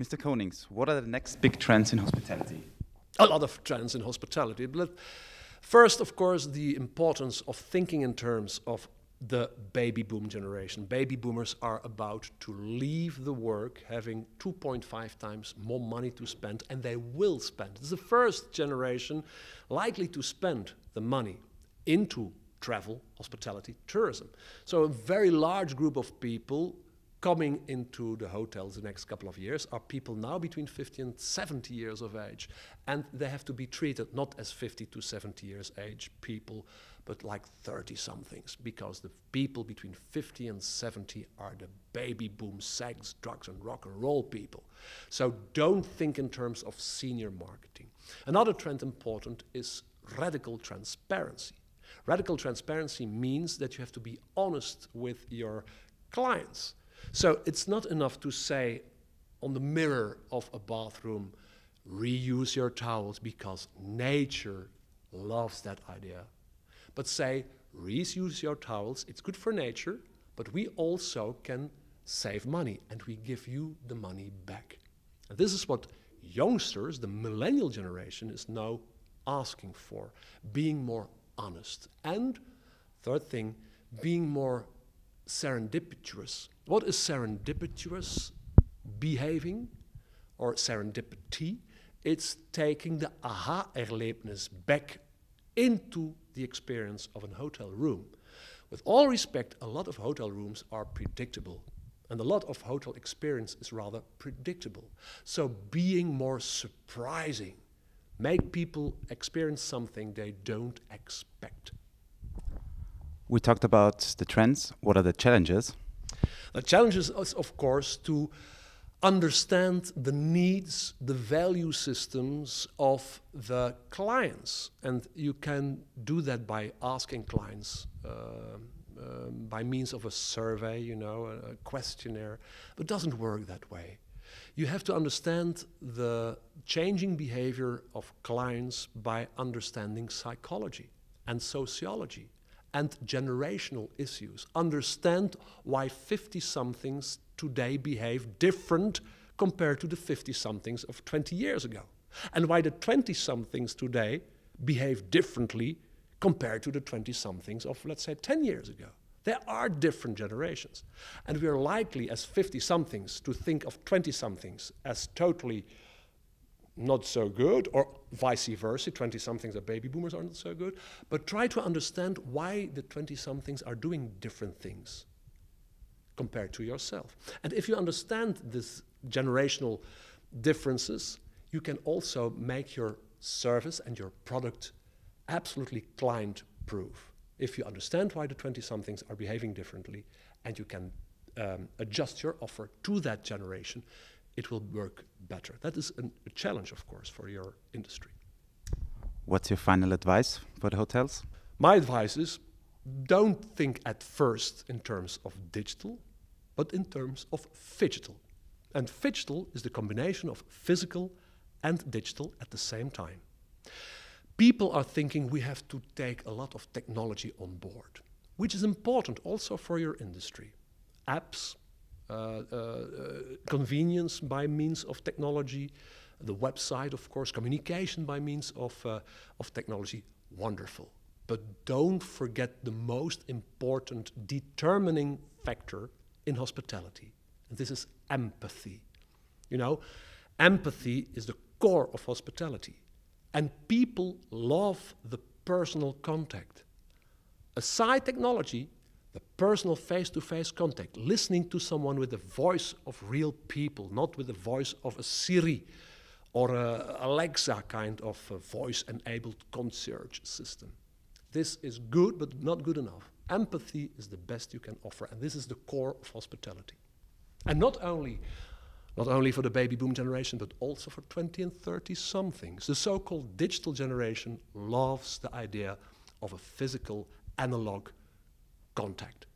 Mr. Konings, what are the next big trends in hospitality? A lot of trends in hospitality. But first, of course, the importance of thinking in terms of the baby boom generation. Baby boomers are about to leave the work having 2.5 times more money to spend, and they will spend. It's the first generation likely to spend the money into travel, hospitality, tourism. So a very large group of people coming into the hotels the next couple of years are people now between 50 and 70 years of age. And they have to be treated not as 50 to 70 years age people, but like 30-somethings, because the people between 50 and 70 are the baby boom, sex, drugs, and rock and roll people. So don't think in terms of senior marketing. Another trend important is radical transparency. Radical transparency means that you have to be honest with your clients. So it's not enough to say on the mirror of a bathroom, reuse your towels because nature loves that idea. But say, reuse your towels, it's good for nature, but we also can save money and we give you the money back. And this is what youngsters, the millennial generation, is now asking for, being more honest. And third thing, being more serendipitous. What is serendipitous behaving or serendipity? It's taking the aha-erlebnis back into the experience of a hotel room. With all respect, a lot of hotel rooms are predictable, and a lot of hotel experience is rather predictable. So being more surprising, make people experience something they don't expect. We talked about the trends. What are the challenges? The challenge is, of course, to understand the needs, the value systems of the clients. And you can do that by asking clients by means of a survey, you know, a questionnaire. But it doesn't work that way. You have to understand the changing behavior of clients by understanding psychology and sociology and generational issues. Understand why 50-somethings today behave different compared to the 50-somethings of 20 years ago. And why the 20-somethings today behave differently compared to the 20-somethings of, let's say, 10 years ago. There are different generations. And we are likely, as 50-somethings, to think of 20-somethings as totally not so good, or vice versa, 20-somethings, the baby boomers are not so good, but try to understand why the 20-somethings are doing different things compared to yourself. And if you understand these generational differences, you can also make your service and your product absolutely client-proof. If you understand why the 20-somethings are behaving differently and you can adjust your offer to that generation, it will work better. That is a challenge, of course, for your industry. What's your final advice for the hotels? My advice is, don't think at first in terms of digital, but in terms of phygital. And phygital is the combination of physical and digital at the same time. People are thinking we have to take a lot of technology on board, which is important also for your industry. Apps, convenience by means of technology, the website, of course, communication by means of technology, wonderful. But don't forget the most important determining factor in hospitality, and this is empathy. You know, empathy is the core of hospitality, and people love the personal contact. Aside technology, the personal face-to-face contact, listening to someone with the voice of real people, not with the voice of a Siri or a Alexa kind of voice-enabled concierge system. This is good, but not good enough. Empathy is the best you can offer, and this is the core of hospitality. And not only for the baby boom generation, but also for 20 and 30-somethings. The so-called digital generation loves the idea of a physical, analog contact.